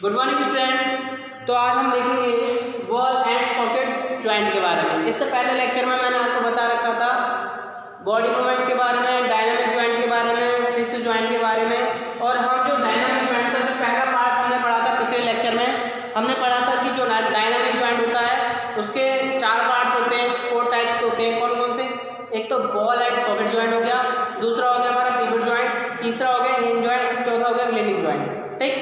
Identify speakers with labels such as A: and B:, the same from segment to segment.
A: Good morning student. तो आज हम देखेंगे बॉल एंड सॉकेट ज्वाइंट के बारे में। इससे पहले लेक्चर में मैंने आपको बता रखा था बॉडी मूवमेंट के बारे में, डायनामिक ज्वाइंट के बारे में, फिक्स ज्वाइंट के बारे में। और हम जो डायनामिक ज्वाइंट का जो पहला पार्ट हमने पढ़ा था पिछले लेक्चर में, हमने पढ़ा था कि जो डायनामिक ज्वाइंट होता है उसके 4 पार्ट होते हैं, 4 टाइप्स के होते हैं। कौन कौन से? एक तो बॉल एंड सॉकेट ज्वाइंट हो गया, दूसरा हो गया हमारा पिवट ज्वाइंट, तीसरा हो गया हिंज ज्वाइंट, चौथा हो गया ग्लेनिक ज्वाइंट। ठीक,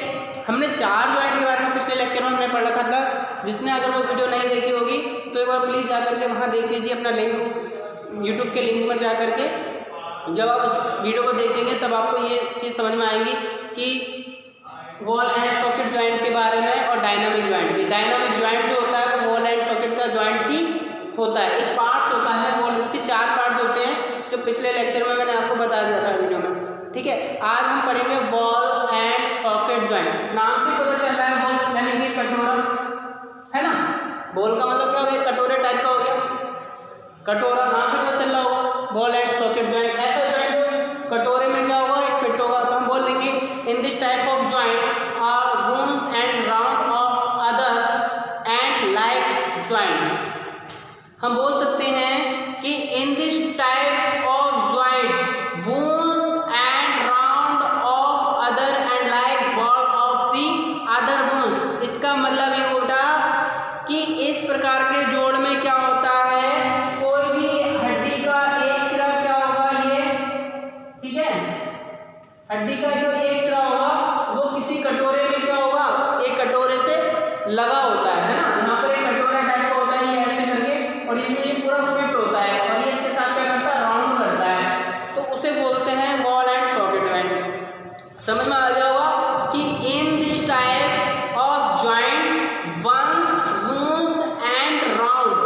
A: हमने 4 ज्वाइंट के बारे में पिछले लेक्चर में हमने पढ़ रखा था। जिसने अगर वो वीडियो नहीं देखी होगी तो एक बार प्लीज़ जा करके वहाँ देख लीजिए, अपना लिंक यूट्यूब के लिंक पर जा करके। जब आप उस वीडियो को देख लेंगे तब आपको ये चीज़ समझ में आएंगी कि बॉल एंड सॉकेट ज्वाइंट के बारे में और डायनामिक ज्वाइंट की। डायनामिक ज्वाइंट जो होता है वो बॉल एंड सॉकेट का ज्वाइंट ही होता है, एक पार्ट्स होता है। बॉल इसके 4 पार्ट्स होते हैं जो पिछले लेक्चर में मैंने आपको बता दिया था वीडियो में। ठीक है, आज हम पढ़ेंगे बॉल एंड सॉकेट ज्वाइंट। नाम से पता चल रहा है बॉल यानी कि कटोरा है ना। बॉल का मतलब क्या हो गया? कटोरे टाइप का हो गया कटोरा। नाम से पता चल रहा होगा बॉल एंड सॉकेट ज्वाइंट। ऐसा ज्वाइंट हो कटोरे में क्या होगा? एक फिट होगा। तो हम बोल देंगे in this type of joint are bone's end round of other end like joint. हम बोल सकते हैं कि in this type of joint bone's end round of other end like ball of the other bones. इसका मतलब ये होता कि इस प्रकार के जोड़ में क्या होता है, कोई भी हड्डी का एक सिरा क्या होगा ये, ठीक है, हड्डी का जो एक सिरा होगा वो किसी कटोरे में क्या होगा, एक कटोरे से लगा होता है ना। यहाँ पर एक कटोरा टाइप का होता है ये ऐसे करके, और इसमें ये पूरा फिट होता है और ये इसके साथ क्या करता है, राउंड करता है। तो उसे बोलते हैं बॉल एंड सॉकेट ज्वाइंट। समझ में आ गया होगा कि in this type of joint one's bone's end round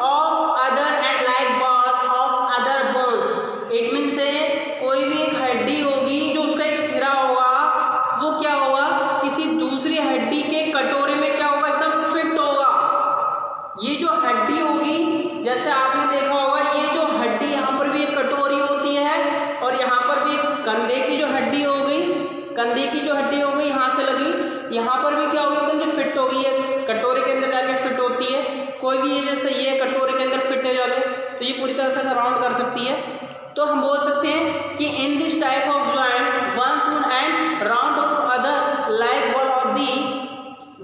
A: of other end like ball of other bones. It mean से कोई भी एक हड्डी होगी जो उसका एक सिरा होगा वो क्या होगा, किसी दूसरी हड्डी के कटोरे में क्या होगा, एकदम फिट होगा। ये जो हड्डी होगी, जैसे आपने देखा होगा ये जो हड्डी यहाँ पर भी एक कटोरी होती है और यहाँ पर भी एक कंधे की जो हड्डी हो गई, कंधे की जो हड्डी हो गई यहाँ से लगी, यहाँ पर भी क्या होगी, एकदम जो फिट हो गई है, कटोरे के अंदर जाके फिट होती है। कोई भी ये जैसे ये कटोरे के अंदर फिट है जाके, तो ये पूरी तरह से राउंड कर सकती है। तो हम बोल सकते हैं कि in this type of joint one's bone end round of other like ball of the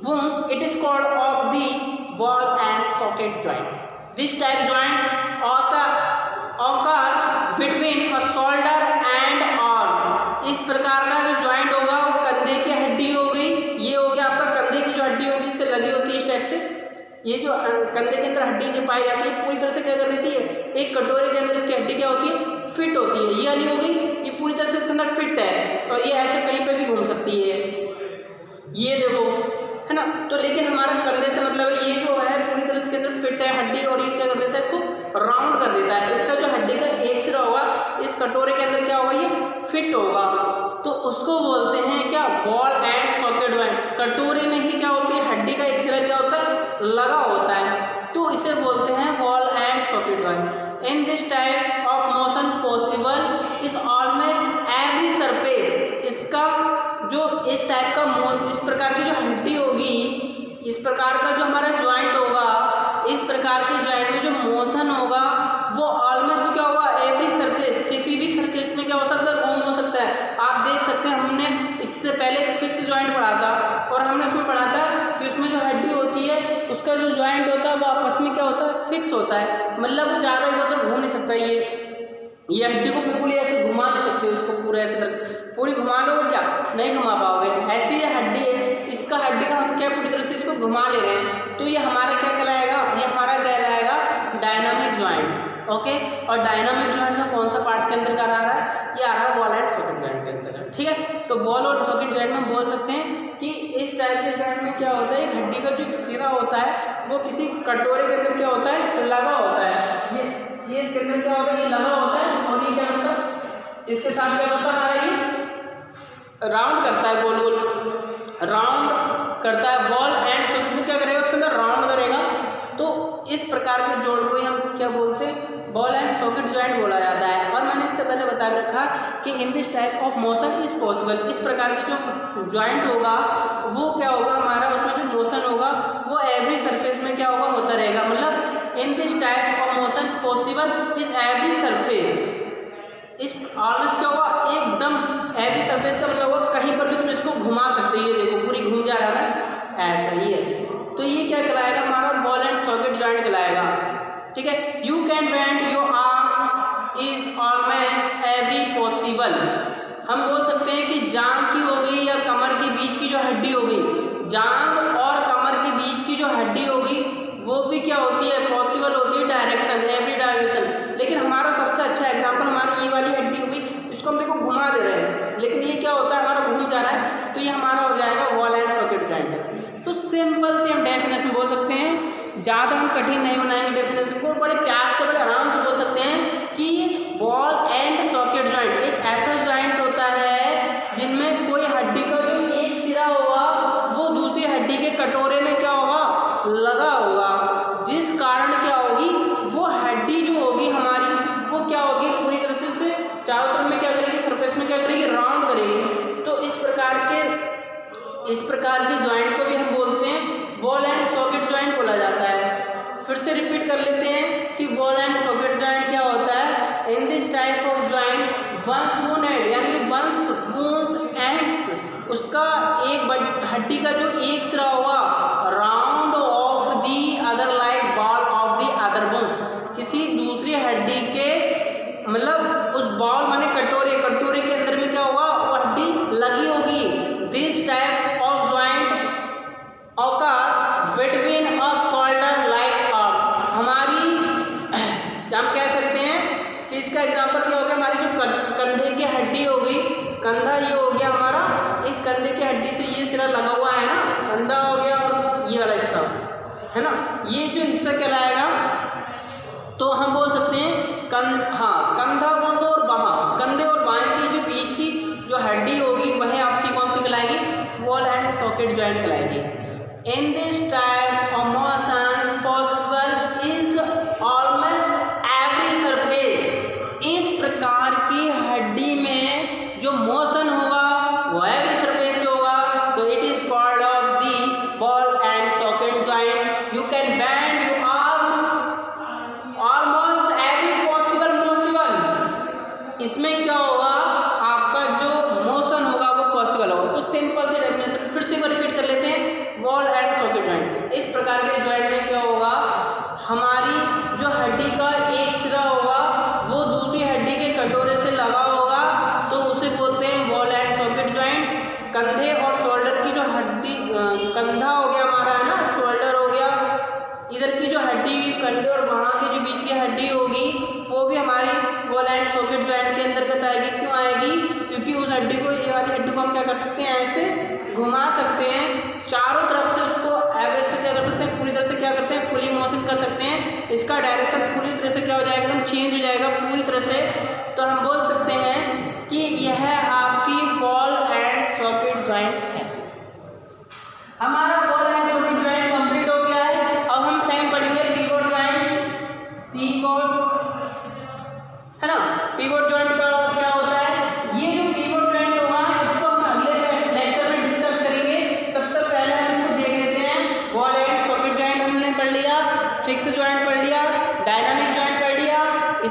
A: bones, it is called of the ball and socket joint. This type joint also occur between a shoulder and arm। इस प्रकार का जो joint होगा वो कंधे की हड्डी हो गई, ये हो गया आपका कंधे की जो हड्डी होगी इससे लगी होती है इस टाइप से। ये जो कंधे के अंदर हड्डी जो पाई जाती है पूरी तरह से क्या कर देती है, एक कटोरे के अंदर इसकी हड्डी क्या होती है, फिट होती है। ये वाली हो गई, ये पूरी तरह से इसके अंदर फिट है और ये ऐसे कहीं पे भी घूम सकती है, ये देखो है ना। तो लेकिन हमारा कंधे से मतलब ये जो है पूरी तरह से अंदर फिट है हड्डी, और ये क्या कर देता है, इसको राउंड कर देता है। इसका जो हड्डी का एक सिरा होगा इस कटोरे के अंदर क्या होगा, ये फिट होगा। तो उसको बोलते हैं क्या, बॉल एंड सॉकेट ज्वाइंट। कटोरे में ही क्या होती है, हड्डी का एक सिरा क्या होता है, लगा होता है, तो इसे बोलते हैं ball and socket joint. In this type of motion possible is almost every surface. इसका जो इस टाइप का इस प्रकार की जो हड्डी होगी, इस प्रकार का जो हमारा ज्वाइंट होगा, इस प्रकार के ज्वाइंट में जो मोशन होगा वो ऑलमोस्ट क्या होगा, एवरी सरफेस, किसी भी सरफेस में क्या हो सकता है, घूम हो सकता है। आप देख सकते हैं हमने इससे पहले फिक्स ज्वाइंट पढ़ा था और हमने उसमें पढ़ा था कि उसमें जो हड्डी होती है उसका जो ज्वाइंट होता है वो आपस में क्या होता है, फिक्स होता है। मतलब वो ज़्यादा इधर उधर घूम नहीं सकता। ये हड्डी को बिल्कुल ऐसे घुमा नहीं सकते, उसको पूरा ऐसे पूरी घुमा लोगे क्या, नहीं घुमा पाओगे। ऐसी ये हड्डी है, इसका हड्डी का हम क्या पूरी तरह से इसको घुमा ले रहे हैं, तो ये हमारा क्या कहलाएगा, ये हमारा कहलाएगा डायनामिक ज्वाइंट। ओके, और डायनामिक ज्वाइंट का कौन सा पार्ट के अंदर का आ रहा है, ये आ रहा है बॉल एंड सॉकेट ज्वाइंट के अंदर। ठीक है, तो बॉल और सॉकेट ज्वाइंट में हम बोल सकते हैं कि इस टाइप के ज्वाइंट में क्या होता है, एक हड्डी का जो एक सिरा होता है वो किसी कटोरे के अंदर क्या होता है, लगा होता है। ये इसके अंदर क्या होता है, ये लगा होता है और ये क्या होता है, इसके साथ क्या होता है, ये राउंड करता है, गोल गोल राउंड करता है। बॉल एंड सॉकेट क्या करेगा, उसके अंदर राउंड करेगा। तो इस प्रकार के जोड़ को हम क्या बोलते हैं, बॉल एंड सॉकेट जॉइंट बोला जाता है। और मैंने इससे पहले बता रखा कि in this type of motion is possible, इस प्रकार की जो जॉइंट होगा वो क्या होगा हमारा, उसमें जो मोशन होगा वो एवरी सरफेस में क्या होगा, होता रहेगा। मतलब इन this type of motion possible is every surface, इस ऑलमोस्ट क्या होगा, एकदम एवरी सरफेस का मतलब होगा कहीं पर भी तुम इसको घुमा सकते हो। ये देखो पूरी घूम जा रहा है, ऐसा ही है। तो ये क्या कहलाएगा, हमारा बॉल एंड सॉकेट जॉइंट कहलाएगा। ठीक है, you can bend your arm is almost every possible. हम बोल सकते हैं कि जांग की हो गई या कमर के बीच की जो हड्डी होगी, जांग और कमर के बीच की जो हड्डी होगी वो भी क्या होती है, पॉसिबल होती है डायरेक्शन, एवरी डायरेक्शन। लेकिन हमारा सबसे अच्छा एग्जांपल हमारी ये वाली हड्डी होगी, इसको हम देखो घुमा दे रहे हैं, लेकिन ये क्या होता है, हमारा घूम जा रहा है, तो ये हमारा हो जाएगा बॉल एंड सॉकेट जॉइंट। तो सिंपल से हम डेफिनेशन बोल सकते हैं, ज़्यादा हम कठिन नहीं बनाएंगे डेफिनेशन को, बड़े प्यार से बड़े आराम से बोल सकते हैं कि बॉल एंड सॉकेट जॉइंट एक ऐसा जॉइंट होता है जिनमें कोई हड्डी का जो एक सिरा होगा वो दूसरी हड्डी के कटोरे में क्या होगा, लगा होगा, जिस कारण क्या होगी, वो हड्डी जो होगी हमारी वो क्या होगी, पूरी तरह से चारों तरफ में क्या करेगी, सरफेस में क्या करेगी, राउंड करेगी। तो इस प्रकार के जॉइंट को भी हम बोलते हैं बॉल एंड सॉकेट जॉइंट बोला जाता है। फिर से रिपीट कर लेते हैं कि बॉल एंड सॉकेट जॉइंट क्या होता है, in this type of joint one's bone end, यानी कि वंस वून्स एंड्स, उसका एक हड्डी का जो एक सिरा होगा round of the other like ball of the other bones, किसी दूसरी हड्डी के मतलब उस बॉल माने कटोरे के अंदर में क्या होगा, वो हड्डी लगी होगी। This type of joint occur between a shoulder like arm, हमारी हम कह सकते हैं कि इसका एग्जांपल क्या हो गया, हमारी जो कंधे की हड्डी होगी, कंधा ये हो गया हमारा, इस कंधे की हड्डी से ये सिरा लगा हुआ है ना, कंधा हो गया, और ये वाला हिस्सा है ना, ये जो हिस्सा कहलाएगा, तो हम बोल सकते हैं कंधा बोल दो और बाह, कंधे और बाएं की जो बीच की जो हड्डी होगी वह आपकी कौन सी कहलाएगी, बॉल एंड सॉकेट जॉइंट कहलाएगी। In this type of motion possible is almost every surface, इस प्रकार की हड्डी में जो मोशन होगा वो एवरी सरफेस पे होगा, तो it is called of the ball and socket joint. You can bend your arm almost every possible motion, इसमें क्या होगा, आपका जो मोशन होगा वो पॉसिबल होगा। तो सिंपल से डेफिनेशन फिर से रिपीट कर लेते हैं बॉल एंड सॉकेट जॉइंट। इस प्रकार के जॉइंट में क्या होगा, हमारी जो हड्डी का एक सिरा होगा वो दूसरी हड्डी के कटोरे से लगा होगा, तो उसे बोलते हैं बॉल एंड सॉकेट जॉइंट। कंधे और शोल्डर की जो हड्डी, कंधा हो गया हमारा है ना, शोल्डर हो गया, इधर की जो हड्डी कंधे और वहाँ की जो बीच की हड्डी होगी वो भी हमारी बॉल एंड सॉकेट जॉइंट के अंतर्गत आएगी। क्यों आएगी, क्योंकि उस हड्डी को, ये वाली हड्डी को हम क्या कर सकते हैं, ऐसे घुमा सकते हैं, चारों तरफ से उसको एवरेज पे क्या कर सकते हैं, पूरी तरह से क्या करते हैं, फुली मोशन कर सकते हैं। इसका डायरेक्शन पूरी तरह से क्या हो जाएगा, एकदम चेंज हो जाएगा पूरी तरह से। तो हम बोल सकते हैं कि यह आपकी बॉल एंड सॉकेट जॉइंट है। हमारा ball and socket joint complete हो गया है। अब हम सेकंड पढ़ेंगे पिवोट जॉइंट। पिवोट है ना, पिवोट जॉइंट का क्या होता है, ये जो पिवोट जॉइंट होगा इसको हम अगले लेक्चर में डिस्कस करेंगे। सबसे पहले हम इसको देख लेते हैं, बॉल एंड सॉकेट जॉइंट हमने पढ़ लिया, फिक्स जॉइंट पढ़ लिया, डायनामिक जॉइंट पढ़ लिया,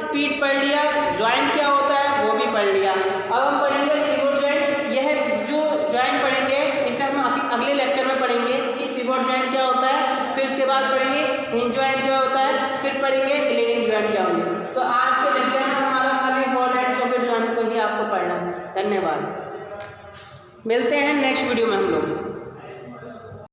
A: स्पीड पढ़ लिया, जॉइंट क्या होता है वो भी पढ़ लिया। अब हम पढ़ेंगे पिवोट जॉइंट। यह जो जॉइंट पढ़ेंगे इसे हम अगले लेक्चर में पढ़ेंगे कि पिवोट जॉइंट क्या होता है, फिर उसके बाद पढ़ेंगे हिंज जॉइंट क्या होता है, फिर पढ़ेंगे ग्लेडिंग जॉइंट क्या होंगे। तो आज के लेक्चर में हमारा खाली बॉल एंड सॉकेट जॉइंट को ही आपको पढ़ना है। धन्यवाद, मिलते हैं नेक्स्ट वीडियो में हम लोग।